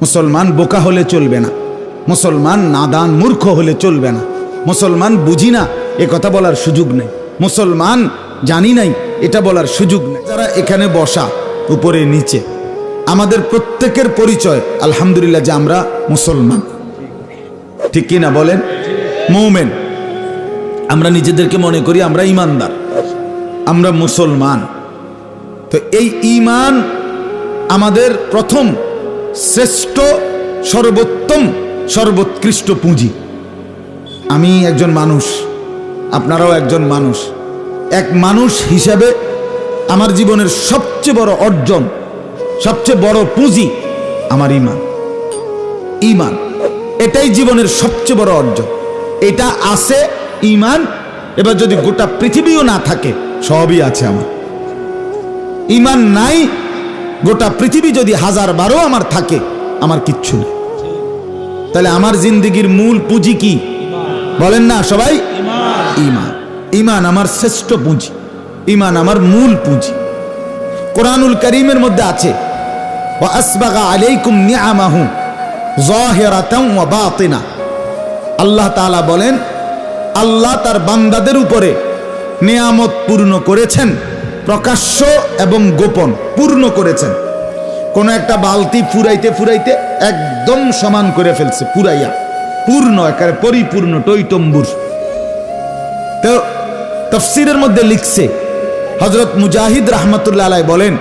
মুসলমান বোকা হলে চলবে না, মুসলমান নাদান মূর্খ হলে চলবে না, মুসলমান বুঝি না এ কথা বলার সুযোগ নেই, মুসলমান জানি নাই এটা বলার সুযোগ নেই। যারা এখানে বসা উপরে নিচে, আমাদের প্রত্যেকের পরিচয় আলহামদুলিল্লাহ যে আমরা মুসলমান, ঠিক কিনা বলেন? মুমিন। আমরা নিজেদেরকে মনে করি আমরা ইমানদার, আমরা মুসলমান। তো এই ঈমান আমাদের প্রথম শ্রেষ্ঠ সর্বোত্তম সর্বোৎকৃষ্ট পুঁজি। আমি একজন মানুষ, আপনারাও একজন মানুষ। এক মানুষ হিসাবে আমার জীবনের সবচেয়ে বড় অর্জন, সবচেয়ে বড় পুঁজি আমার ঈমান। ঈমান এটাই জীবনের সবচেয়ে বড় অর্জন। এটা আছে ঈমান। এবার যদি গোটা পৃথিবীও না থাকে, সবই আছে আমার। ঈমান নাই, গোটা পৃথিবী যদি 1000 আমার থাকে, আমার কিচ্ছু নেই। তাহলে আমার জিন্দেগির মূল পুঁজি কি বলেন না সবাই? ঈমান। ঈমান আমার শ্রেষ্ঠ পুঁজি, ঈমান আমার মূল পুঁজি। কোরআনুল কারীমের মধ্যে আছে ওয়া আসবাগা আলাইকুম নিআমাহু যাহিরাতান ওয়া বাতিনা। আল্লাহ তাআলা বলেন, আল্লাহ তার বান্দাদের উপরে নিয়ামত পূর্ণ করেছেন, প্রকাশ্য এবং গোপন পূর্ণ করেছেন। কোন একটা বালতি ফুরাইতে ফুরাইতে একদম সমান করে ফেলছে, পুরাইয়া পূর্ণ, একেবারে পরিপূর্ণ টইটম্বুর। তো তাফসীরের মধ্যে লিখছে হযরত মুজাহিদ রাহমাতুল্লাহ আলাইহি বলেন,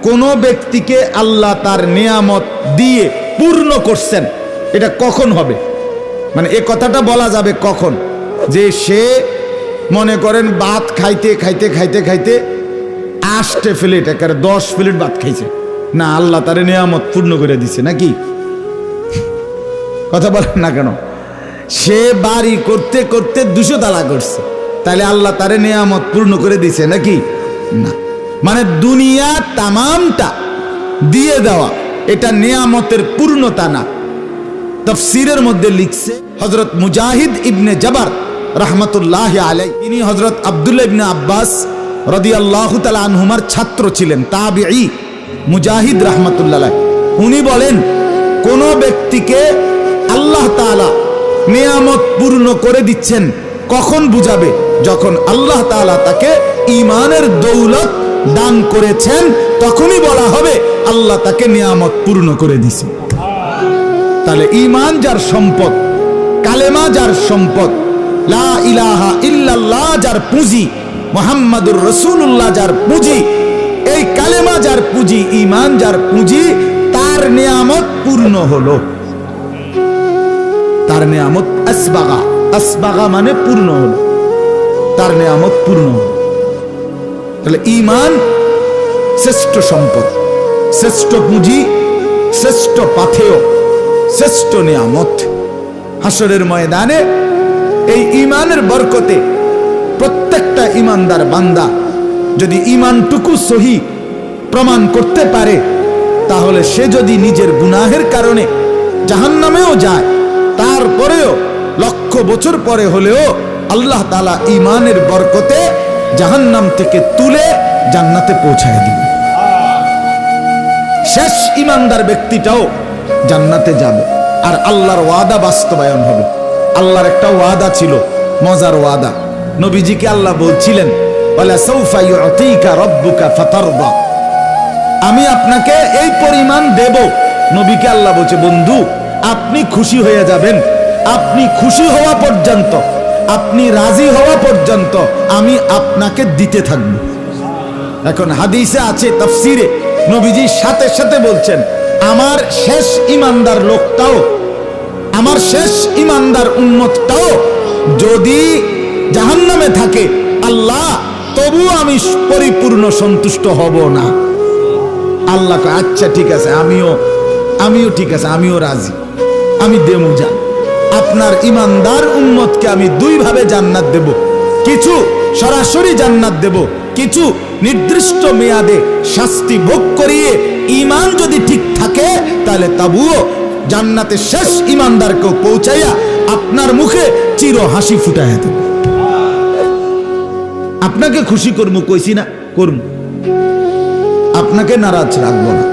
কোন ব্যক্তিকে আল্লাহ তার নিয়ামত দিয়ে পূর্ণ করছেন, এটা কখন হবে? মানে এ কথাটা বলা যাবে কখন? যে সে মনে করেন ভাত খাইতে খাইতে খাইতে খাইতে 8 প্লেট, একেবারে 10 প্লেট ভাত খাইছে, না আল্লাহ তারে নিয়ামত পূর্ণ করে দিছে নাকি? কথা বলেন না কেন? সে বাড়ি করতে করতে 200 তালা করছে, তাহলে আল্লাহ তারে নিয়ামত পূর্ণ করে দিছে নাকি? না। মানে দুনিয়া তামামটা দিয়ে দেওয়া, এটা নিয়ামতের পূর্ণতা না। তাফসীরের মধ্যে লিখছে হযরত মুজাহিদ ইবনে জবর রাহমাতুল্লাহি আলাইহি, তিনি হযরত আব্দুল্লাহ ইবনে আব্বাস রাদিয়াল্লাহু তাআলা আনহুমার ছাত্র ছিলেন, তাবিঈ মুজাহিদ রাহমাতুল্লাহ আলাইহি। উনি বলেন, কোন ব্যক্তিকে আল্লাহ তাআলা নিয়ামত পূর্ণ করে দিচ্ছেন কখন বুঝাবে? যখন আল্লাহ তাআলা তাকে ঈমানের দৌলত দান করেছেন, তখনই বলা হবে আল্লাহ তাকে নিয়ামত পূর্ণ করে দিছে। তাহলে ঈমান যার সম্পদ, কালেমা যার সম্পদ, লা ইলাহা ইল্লাল্লাহ যার পুঁজি, মুহাম্মাদুর রাসূলুল্লাহ যার পুঁজি, এই কালেমা যার পুঁজি, ঈমান যার পুঁজি, তার নিয়ামত পূর্ণ হলো। তার নিয়ামত আসবাগা, আসবাগা মানে পূর্ণ হলো, তার নিয়ামত পূর্ণ হলো। তাহলে ঈমান শ্রেষ্ঠ সম্পদ, শ্রেষ্ঠ পুঁজি, শ্রেষ্ঠ পাথেয়, শ্রেষ্ঠ নিয়ামত। হাসরের ময়দানে এই ঈমানের বরকতে প্রত্যেকটা ঈমানদার বান্দা যদি ঈমানটুকু সহি প্রমাণ করতে পারে, তাহলে সে যদি নিজের গুনাহের কারণে জাহান্নামেও যায়, তারপরেও 1,00,000 বছর পরে হলেও আল্লাহ তাআলা ঈমানের বরকতে জাহান্নাম থেকে তুলে জান্নাতে পৌঁছায় দিবে। শেষ ঈমানদার ব্যক্তিটাও জান্নাতে যাবে, আর আল্লাহর ওয়াদা বাস্তবায়ন হবে। আল্লাহর একটা ওয়াদা ছিল, মজার ওয়াদা। নবীজিকে আল্লাহ বলছিলেন, ওয়ালা সাউফা ইউতিকা রাব্বুকা ফাতারদা, আমি আপনাকে এই পরিমাণ দেব। নবীকে আল্লাহ বলছে, বন্ধু আপনি খুশি হয়ে যাবেন, আপনি খুশি হওয়া পর্যন্ত, আপনি রাজি হওয়া পর্যন্ত আমি আপনাকে দিতে থাকব। এখন হাদিসে আছে, তাফসীরে নবীজি সাথে সাথে বলছেন, আমার শেষ ঈমানদার লোকটাও, আমার শেষ ঈমানদার উম্মতটাও যদি জাহান্নামে থাকে, আল্লাহ তবু আমি পরিপূর্ণ সন্তুষ্ট হব না। আল্লাহ কয়, আচ্ছা ঠিক আছে, আমিও ঠিক আছে, আমিও রাজি, আমি দেবো যান। আপনার ঈমানদার উম্মতকে আমি 2 ভাবে জান্নাত দেব, কিছু সরাসরি জান্নাত দেব, কিছু নির্দিষ্ট মেয়াদে শাস্তি ভোগ করিয়ে ঈমান যদি ঠিক থাকে, তাহলে তবুও জান্নাতে শেষ ঈমানদারকেও পৌঁছাইয়া আপনার মুখে চির হাসি ফুটাইয়া দেব। আপনাকে খুশি করবো, কইছি না করবো, আপনাকে নারাজ রাখবো না।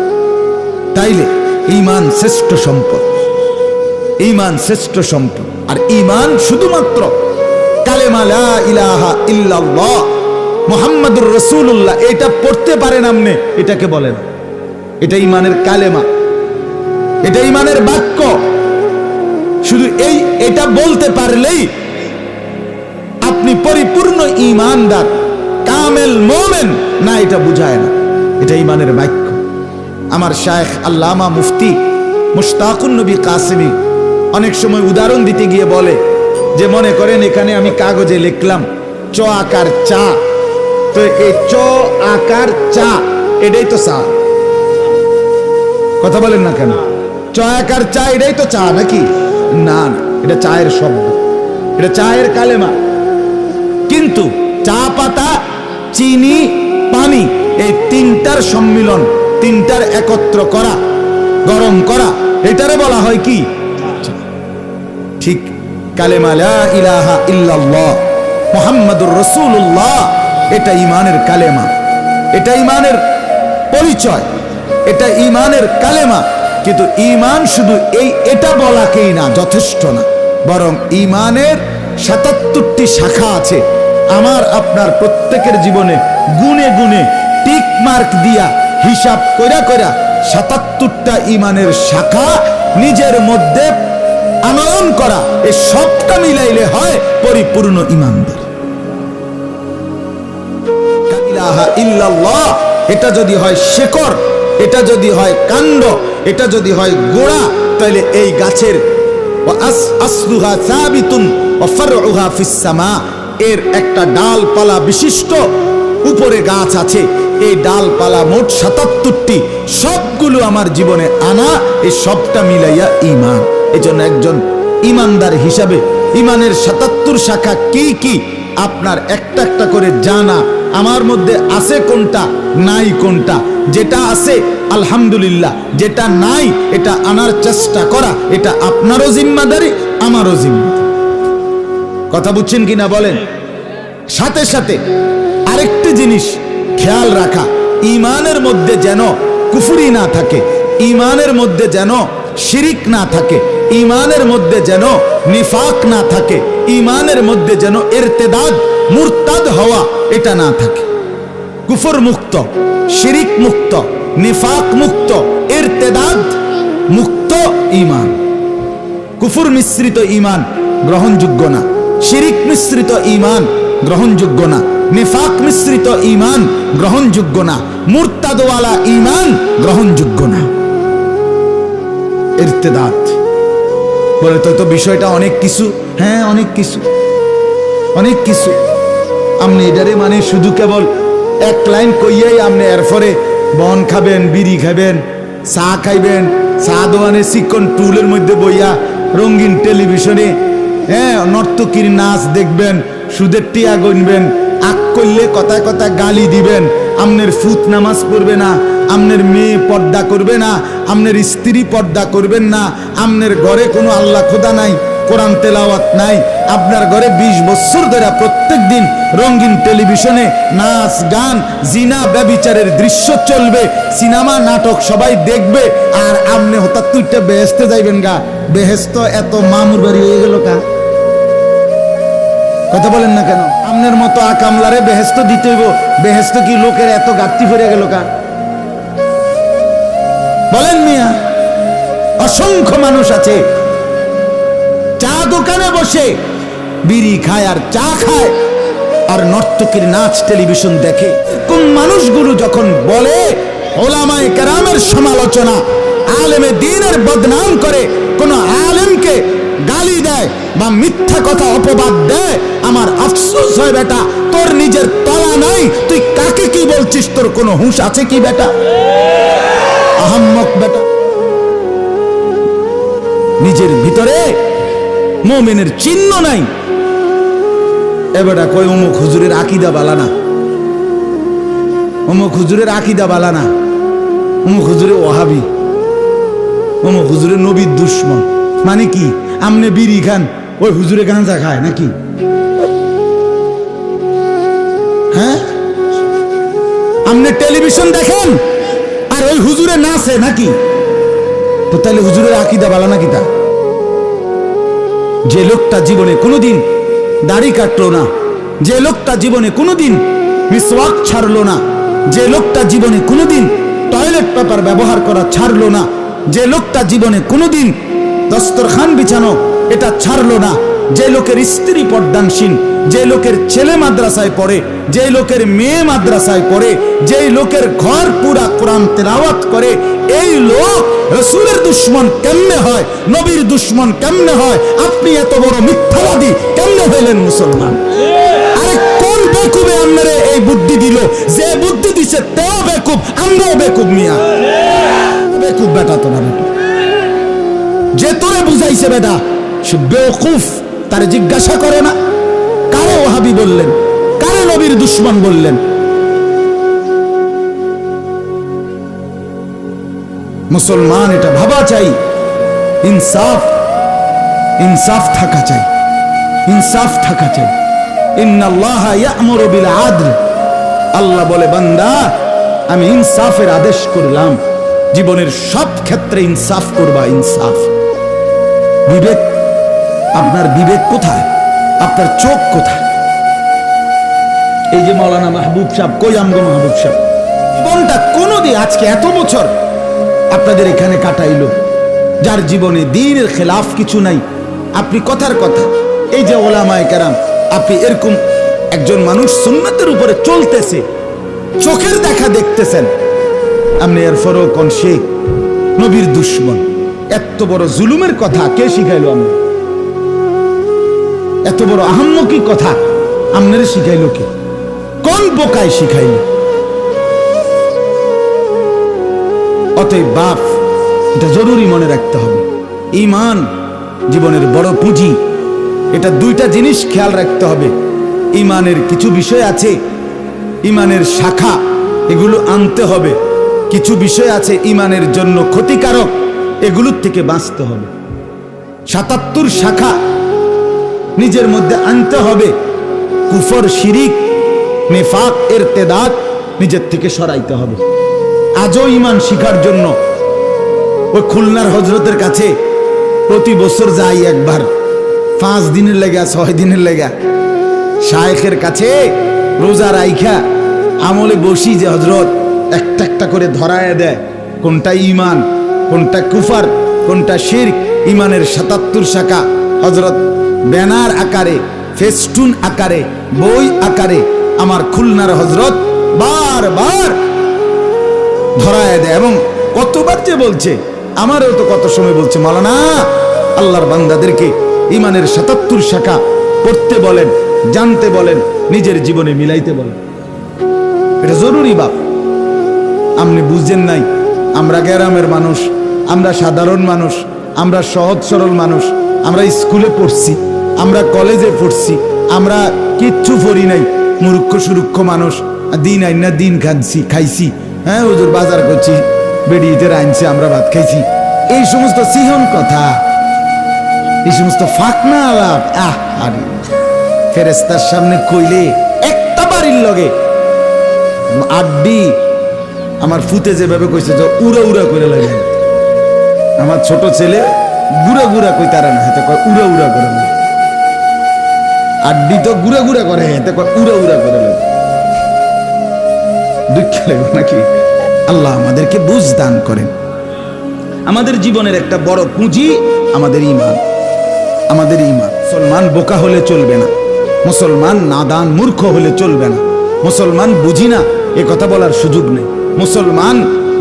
তাইলে ঈমান শ্রেষ্ঠ সম্পদ, ঈমান শ্রেষ্ঠ সম্পদ। আর ঈমান শুধুমাত্র কালেমা লা ইলাহা ইল্লাল্লাহ মুহাম্মাদুর রাসূলুল্লাহ এটা পড়তে পারেন আপনি, এটাকে বলেন এটা ঈমানের কালেমা, এটা ঈমানের বাক্য। শুধু এটা বলতে পারলেই আপনি পরিপূর্ণ ঈমানদার, কামেল মুমিন না, এটা বুঝায় না, এটা ঈমানের বাক্য। আমার শায়েখ আল্লামা মুফতি মুশতাকুন নবী কাসেমী অনেক সময় উদাহরণ দিতে গিয়ে বলে যে মনে করেন এখানে আমি কাগজে লিখলাম চ আকার চা, তো এই চ আকার চা এটাই তো চা, কথা বলেন না কেন? চ আকার চা এটাই তো চা নাকি? না না, এটা চায়ের শব্দ, এটা চায়ের কালেমা। কিন্তু চা পাতা, চিনি, পানি এই তিনটার সম্মিলন, তিনটার একত্র করা, গরম করা, এটারে বলা হয় কি? ঠিক কালেমা লা ইলাহা ইল্লাল্লাহ মুহাম্মাদুর রাসূলুল্লাহ এটা ঈমানের কালেমা, এটা ঈমানের পরিচয়, এটা ঈমানের কালেমা। কিন্তু ঈমান শুধু এটা বলাকেই না, যথেষ্ট না, বরং ঈমানের ৭৭টি শাখা আছে। আমার আপনার প্রত্যেকের জীবনে গুনে গুনে টিক মার্ক দিয়া হিসাব কইরা কইরা ৭৭টা ঈমানের শাখা নিজের মধ্যে আনয়ন করা, এই সবটা মিলাইলে হয় পরিপূর্ণ ঈমানদার। লা ইলাহা ইল্লাল্লাহ এটা যদি হয় শেকড়, এটা যদি হয় কাণ্ড, এটা যদি হয় গোড়া, তাহলে এই গাছের আসলুহা সাবিতুন ওয়া ফারউহা ফিস সামা, এর একটা ডালপালা বিশিষ্ট উপরে গাছ আছে। এই ডালপালা মোট ৭৭টি, সবগুলো আমার জীবনে আনা, এই সবটা মিলাইয়া ঈমান। এজন্য একজন ঈমানদার হিসাবে ঈমানের ৭৭ শাখা কি কি আপনার একটা একটা করে জানা, আমার মধ্যে আছে কোনটা, নাই কোনটা, যেটা আছে আলহামদুলিল্লাহ, যেটা নাই এটা আনার চেষ্টা করা, এটা আপনারও জিম্মাদারি, আমারও জিম্মাদারি। কথা বুঝছেন কিনা বলেন? সাথে সাথে আরেকটি জিনিস খেয়াল রাখা, ঈমানের মধ্যে যেন কুফরি না থাকে, ঈমানের মধ্যে যেন শিরিক না থাকে, ঈমানের মধ্যে যেন নিফাক না থাকে, ঈমানের মধ্যে যেন ইরতিদাদ মুরতাদ হওয়া এটা না থাকে। কুফর মুক্ত, শিরিক মুক্ত, নিফাক মুক্ত, ইরতিদাদ মুক্ত ঈমান। কুফর মিশ্রিত ঈমান গ্রহণযোগ্য না, শিরিক মিশ্রিত ঈমান গ্রহণযোগ্য না, নিফাক মিশ্রিত ঈমান গ্রহণযোগ্য না, মুরতাদওয়ালা ঈমান গ্রহণযোগ্য না। ইরতিদাদ বলে তো বিষয়টা অনেক কিছু, হ্যাঁ অনেক কিছু, অনেক কিছু। আপনি এটারে মানে শুধু কেবল এক লাইন কইয়াই আপনি এরপরে বন খাবেন, বিড়ি খাবেন, চা খাইবেন, চা দোকানে চিকন টুলের মধ্যে বইয়া রঙিন টেলিভিশনে হ্যাঁ নর্তকীর নাচ দেখবেন, সুদের টিয়া গণবেন, আগ করলে কথায় কথায় গালি দিবেন, আমনের ফুত নামাজ পড়বে না, আমনের মেয়ে পর্দা করবে না, আমনের স্ত্রী পর্দা করবেন না, আমনের ঘরে কোনো আল্লাহ খোদা নাই, কোরআন তেলাওয়াত নাই, আপনার ঘরে ২০ বছর ধরে প্রত্যেক দিন রঙিন টেলিভিশনে নাচ গান জিনা ব্যভিচারের দৃশ্য চলবে, সিনেমা নাটক সবাই দেখবে, আর আপনি হঠাৎ তুইটা বেহেস্তে যাইবেন গা। বেহেস্ত এত মামুর বাড়ি হয়ে গেল কা? কথা বলেন না কেন? আপনার মতো আকামলারে বেহেস্ত দিতে হইব, বেহেস্ত কি লোকের এত ঘাটতি ফিরে গেল কা? বলেন মিয়া, অসংখ্য মানুষ আছে চা দোকানে বসে বিড়ি খায় আর চা খায় আর নর্তকীর নাচ টেলিভিশন দেখে। কোন মানুষগুলো যখন বলে ওলামায়ে কেরামের সমালোচনা, আলেমে দ্বীনের বদনাম করে, কোন আলেমকে গালি দেয় বা মিথ্যা কথা অপবাদ দেয়, আমার আফসোস হয় বেটা, তোর নিজের তলা নাই, তুই কাকে কি বলছিস? তোর কোনো হুঁশ আছে কি বেটা? আহাম্মক বেটা, নিজের ভিতরে মুমিনের চিহ্ন নাই। এবারে কয় অমুক হুজুরের আকীদা বালানা, অমুক হুজুরের আকীদা বালানা, অমুক হুজুরে ওয়াহাবি, অমুক হুজুরে নবীর দুশমন। মানে কি? আমনে বিড়ি খান, ওই হুজুরে গাঁজা খায় নাকি? হ্যাঁ, আমনে টেলিভিশন দেখেন আর ওই হুজুরে নাচে নাকি? তো তাহলে হুজুরের আকীদা ভালো না কিতা? যে লোকটা জীবনে কোনোদিন দাড়ি কাটলো না, যে লোকটা জীবনে কোনোদিন মিসওয়াক ছাড়লো না, যে লোকটা জীবনে কোনোদিন টয়লেট পেপার ব্যবহার করা ছাড়লো না, যে লোকটা জীবনে কোনোদিন দস্তরখান বিছানো এটা ছাড়লো না, যে লোকের স্ত্রী পর্দানসীন, যে লোকের ছেলে মাদ্রাসায় পড়ে, যে লোকের মেয়ে মাদ্রাসায় পড়ে, যে লোকের ঘর পুরা কোরআন তেলাওয়াত করে, এই লোক রাসূলের দুশমন কেমনে হয়, নবীর দুশমন কেমনে হয়? আপনি এত বড় মিথ্যাবাদী কেমনে হইলেন মুসলমান? আরে কোন বেকুবে আপনারে এই বুদ্ধি দিল? যে বুদ্ধি দিছে তেও বেকুব, আমরাও বেকুব মিয়া। বেকুব বেটা তোরা, যে তোরে বুঝাইছে বেটা সে বেওকুফ। তার জিজ্ঞাসা করে না কারে ওহাবি বললেন, কারে নবীর দুশমন বললেন? মুসলমান এটা ভাবা চাই, ইনসাফ, ইনসাফ থাকা চাই, ইনসাফ থাকা চাই। ইন্নাল্লাহা ইয়া'মুরু বিল আদল, আল্লাহ বলে বান্দা আমি ইনসাফের আদেশ করলাম, জীবনের সব ক্ষেত্রে ইনসাফ করবা। ইনসাফ, বিবেক, আপনার বিবেক কোথায়? আপনার চোখ কোথায়? এই যে মাওলানা মাহবুব সাহেব, কই আমগো মাহবুব সাহেব? জীবনটা কোনদিন আজকে এত বছর আপনাদের এখানে কাটাইলো, যার জীবনে দ্বীনের খেলাফ কিছু নাই। আপনি কথার কথা, এই যে ওলামায়ে কেরাম, আপনি এরকম একজন মানুষ সুন্নাতের উপরে চলতেছে, চোখের দেখা দেখতেছেন, আপনি এরপরও কোন শেখ নবীর দুশমন। এত বড় জুলুমের কথা কে শিখাইলো? আমরা এত বড় আহাম্মকি কথা আপনারা শিখাইলো কে? কোন বোকায় শিখাইলো? অতএব বাপ, এটা জরুরি মনে রাখতে হবে, ঈমান জীবনের বড় পুঁজি। এটা দুইটা জিনিস খেয়াল রাখতে হবে। ঈমানের কিছু বিষয় আছে, ঈমানের শাখা, এগুলো আনতে হবে। কিছু বিষয় আছে ঈমানের জন্য ক্ষতিকারক, এগুলোর থেকে বাঁচতে হবে। ৭৭ শাখা নিজের মধ্যে আনতে হবে। কুফর, শিরিক, নিফাক, ইরতিদাদ নিজের থেকে সরাইতে হবে। আজও ঈমান শিখার জন্য ওই খুলনার হযরতের কাছে প্রতি বছর যাই একবার, 5 দিনের লেগা 6 দিনের লেগা শায়েখের কাছে রোজা রাইখা আমলে বসি, যে হযরত একটা একটা করে ধরায় দেয় কোনটা ঈমান, কোনটা কুফর, কোনটা শিরক। ঈমানের ৭৭ শাখা হযরত ব্যানার আকারে, ফেস্টুন আকারে, বই আকারে আমার খুলনার হযরত বারবার ধরায় দেয়। এবং কতবার যে বলছে, আমারও তো কত সময় বলছে, মাওলানা আল্লাহর বান্দাদেরকে ঈমানের ৭৭ শাখা পড়তে বলেন, জানতে বলেন, নিজের জীবনে মিলাইতে বলেন। এটা জরুরি বাপ। আপনি বুঝছেন নাই, আমরা গ্রামের মানুষ, আমরা সাধারণ মানুষ, আমরা সহজ সরল মানুষ, আমরা স্কুলে পড়ছি, আমরা কলেজে পড়ছি, আমরা কিচ্ছু পড়ি নাই, মূর্খ সুরুক্ষ মানুষ, দিন আইনা দিন খাইছি। হ্যাঁ হুজুর বাজার করছি, বেড়িয়েতে আনছি, আমরা ভাত খাইছি। এই সমস্ত সিহন কথা, এই সমস্ত ফাঁকনা আলাপ, আরে ফেরেস্তার সামনে কইলে একটা বাড়ির লগে আড্ডি আমার ফুতে যেভাবে কইছে যে উড়া উড়া করে লাগে। আমার ছোট ছেলে গুড়া গুড়া কই তারা না, হাতে কয় উড়া উড়া করে লাগে। আড্ডি তো গুড়া গুড়া করে, হাতে কয় উড়া উড়া করে লাগে। দুঃখ লাগে নাকি? আল্লাহ আমাদেরকে বুঝ দান করেন। আমাদের জীবনের একটা বড় পুঁজি আমাদের ঈমান, আমাদের ঈমান। মুসলমান বোকা হলে চলবে না, মুসলমান নাদান মূর্খ হলে চলবে না, মুসলমান বুঝি না এ কথা বলার সুযোগ নেই, মুসলমান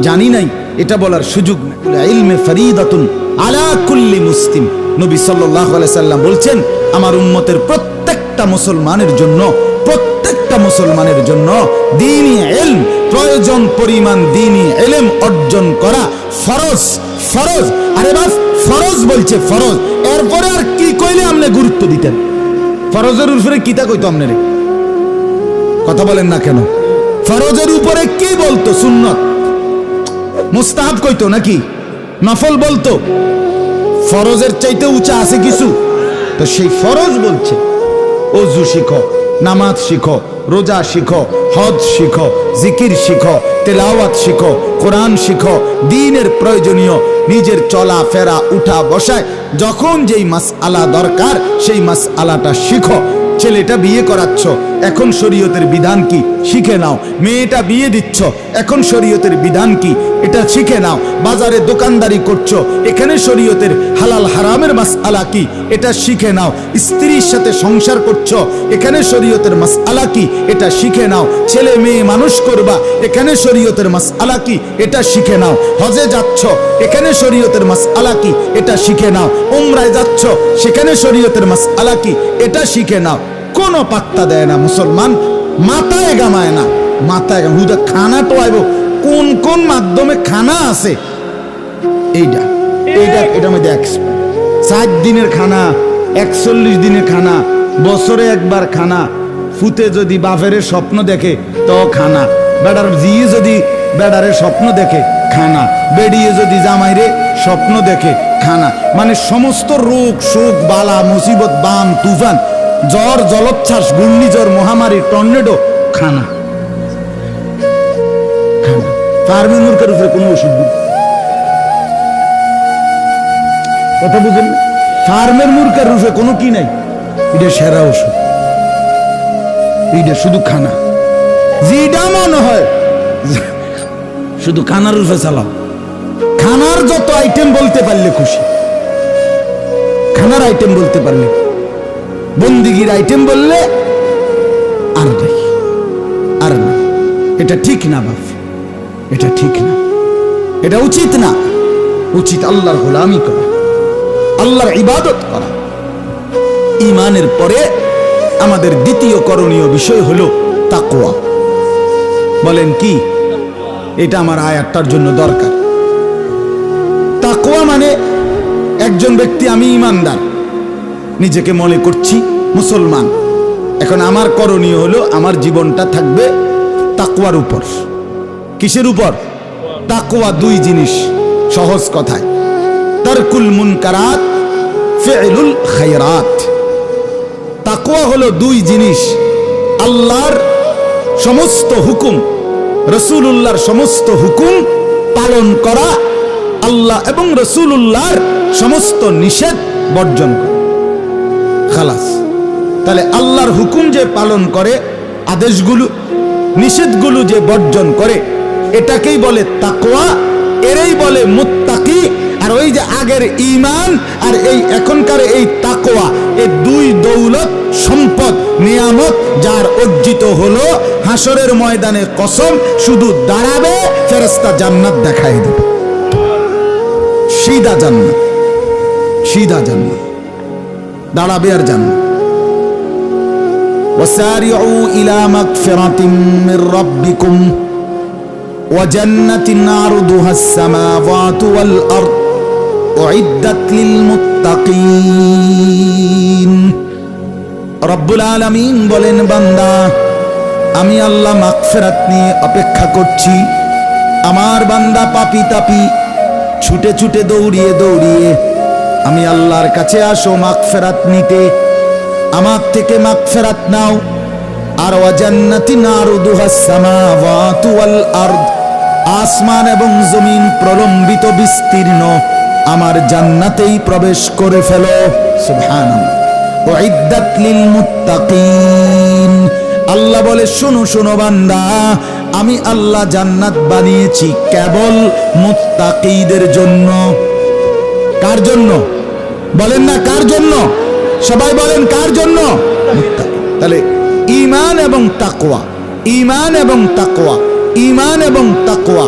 জানি নাই এটা বলার সুযোগ নেই। ইলমে ফরিদাতুন আলা কুল্লি মুসলিম, নবী সাল্লাল্লাহু আলাইহি সাল্লাম বলছেন, আমার উম্মতের প্রত্যেকটা মুসলমানের জন্য, প্রত্যেকটা মুসলমানের জন্য দ্বীনি ইলম, প্রয়োজন পরিমাণ দ্বীনি ইলম অর্জন করা ফরজ। ফরজ, আরে বাস ফরজ বলছে, ফরজ। এরপরে আর কি কইলে আপনি গুরুত্ব দিতেন? ফরজের উপরে কিতা কইতো আপনারে? কথা বলেন না কেন? ফরজের উপরে কি বলতো? সুন্নত, মুস্তাহাব কইতো নাকি নফল বলতো? ফরজের চাইতে উঁচা আছে কিছু? তো সেই ফরজ বলছে, ওযু শিখো, নামাজ শিখো, রোজা শিখো, হজ শিখো, জিকির শিখো, তেলাওয়াত শিখো, কোরআন শিখো, দ্বীনের প্রয়োজনীয় নিজের চলা ফেরা উঠা বসায় যখন যেই মাসআলা দরকার সেই মাসআলাটা শিখো। ছেলেটা বিয়ে করাচ্ছ, এখন শরীয়তের বিধান কি শিখে নাও। মেয়েটা বিয়ে দিচ্ছ, এখন শরীয়তের বিধান কি এটা শিখে নাও। বাজারে দোকানদারি করছো, এখানে শরীয়তের হালাল হারামের মাসআলা কি এটা শিখে নাও। স্ত্রীর সাথে সংসার করছো, এখানে শরীয়তের মাসআলা কি এটা শিখে নাও। ছেলে মেয়ে মানুষ করবা, এখানে শরীয়তের মাসআলা কি এটা শিখে নাও। হজে যাচ্ছ, এখানে শরীয়তের মাসআলা কি এটা শিখে নাও। উমরায় যাচ্ছ, সেখানে শরীয়তের মাসআলা কি এটা শিখে নাও। কোনো পাত্তা দেয় না মুসলমান, মাথায় গামায় না, মাথায় হুদা খানা তো আইব কোন কোন মাধ্যমে খানা আছে এইটা এইটা এটা মধ্যে 7 দিনের খানা, 41 দিনের খানা, বছরে একবার খানা। ফুতে যদি বাপের স্বপ্ন দেখে তো খানা, বেড়ার জিয়ে যদি বেড়ারে স্বপ্ন দেখে খানা, বেড়িয়ে যদি জামাইরে স্বপ্ন দেখে খানা। মানে সমস্ত রোগ শোক বালা মুসিবত বান তুফান জ্বর জলোচ্ছ্বাস ঘূর্ণিঝড় মহামারী টর্নেডো খানা খানা। ফার্মের মুরগের উপরে কোনো ওষুধ নেই, কথা বুঝেন না? ফার্মের মুরগের উপরে কোনো কি নাই, এটা সেরা ওষুধ, এটা শুধু খানা। যেটা মনে হয় শুধু খানার রূপে চালাও। খানার যত আইটেম বলতে পারলে খুশি, খানার আইটেম বলতে পারলে, বন্দিগির আইটেম বললে আর নাই, আর না। এটা ঠিক না বাপ, এটা ঠিক না, এটা উচিত না। উচিত আল্লাহর গোলামি করা, আল্লাহর ইবাদত করা। ঈমানের পরে আমাদের দ্বিতীয় করণীয় বিষয় হলো তাকওয়া। বলেন কি? এটা আমার আয়াতটার জন্য দরকার। তাকওয়া মানে একজন ব্যক্তি, আমি ঈমানদার, নিজেকে মনে করছি মুসলমান, এখন আমার করণীয় হলো আমার জীবনটা থাকবে তাকওয়ার উপর। কিসের উপর? তাকওয়া 2 জিনিস, সহজ কথায় তারকুল মুনকারাত ফি'লুল খায়রাত। তাকওয়া হলো 2 জিনিস, আল্লাহর সমস্ত হুকুম, রাসূলুল্লাহর সমস্ত হুকুম পালন করা, আল্লাহ এবং রাসূলুল্লাহর সমস্ত নিষেধ বর্জন করা। খালাস। তাহলে আল্লাহর হুকুম যে পালন করে, আদেশগুলো নিষেধগুলো যে বর্জন করে, এটাকেই বলে তাকওয়া, এরই বলে মুত্তাকি। আর ওই যে আগের ঈমান আর এই এখনকার এই তাকওয়া, এই 2 দৌলত সম্পদ নিয়ামত যার অর্জিত হলো, হাসরের ময়দানে কসম শুধু দাঁড়াবে, ফেরেশতা জান্নাত দেখাই দেবে, সিধা জান্নাত, সিধা জান্নাত দাঁড়াবে আর জান্নাত। ওয়াসারিউ ইলা মাগফিরাতিম মির রাব্বিকুম ওয়া জান্নাতিন আরদুহাস সামাওয়াতু ওয়াল আরদ উইদ্দাত লিল মুত্তাকিন। রব্বুল আলামিন বলেন, বান্দা আমি আল্লাহ মাগফিরাত নিয়ে অপেক্ষা করছি। আমার বান্দা পাপী তাপী ছুটে ছুটে দৌড়িয়ে দৌড়িয়ে আমি আল্লাহর কাছে আসো মাগফিরাত নিতে, আমার থেকে মাগফিরাত নাও। আর ওয়া জান্নাতিন আরদুহাস সামাওয়াতু ওয়াল আরদ, আসমান এবং জমিন প্রলম্বিত বিস্তীর্ণ আমার জান্নাতেই প্রবেশ করে ফেলো। সুবহানাল্লাহ। উইদ্দাত লিল মুত্তাকিন। আল্লাহ বলে, শোনো শোনো বান্দা, আমি আল্লাহ জান্নাত বানিয়েছি কেবল মুত্তাকিদের জন্য। কার জন্য? বলেন না কার জন্য? সবাই বলেন কার জন্য? মুত্তাকি। তাহলে ঈমান এবং তাকওয়া, ঈমান এবং তাকওয়া, ঈমান এবং তাকওয়া,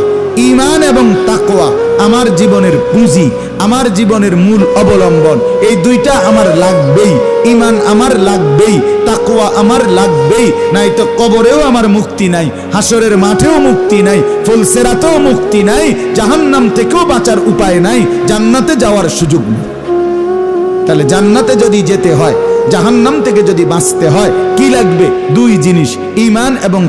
ঈমান এবং তাকওয়া আমার জীবনের পুঁজি, আমার জীবনের মূল অবলম্বন। এই 2টা আমার লাগবেই। ঈমান আমার লাগবেই, তাকওয়া আমার লাগবেই, নাই তো কবরেও আমার মুক্তি নাই, হাসরের মাঠেও মুক্তি নাই, ফুলসেরাতেও মুক্তি নাই, জাহান্নাম থেকেও বাঁচার উপায় নাই, জান্নাতে যাওয়ার সুযোগ নেই। তাহলে জান্নাতে যদি যেতে হয়, জাহান্নাম থেকে যদি বাঁচতে হয়, কি লাগবে? 2 জিনিস, ঈমান এবং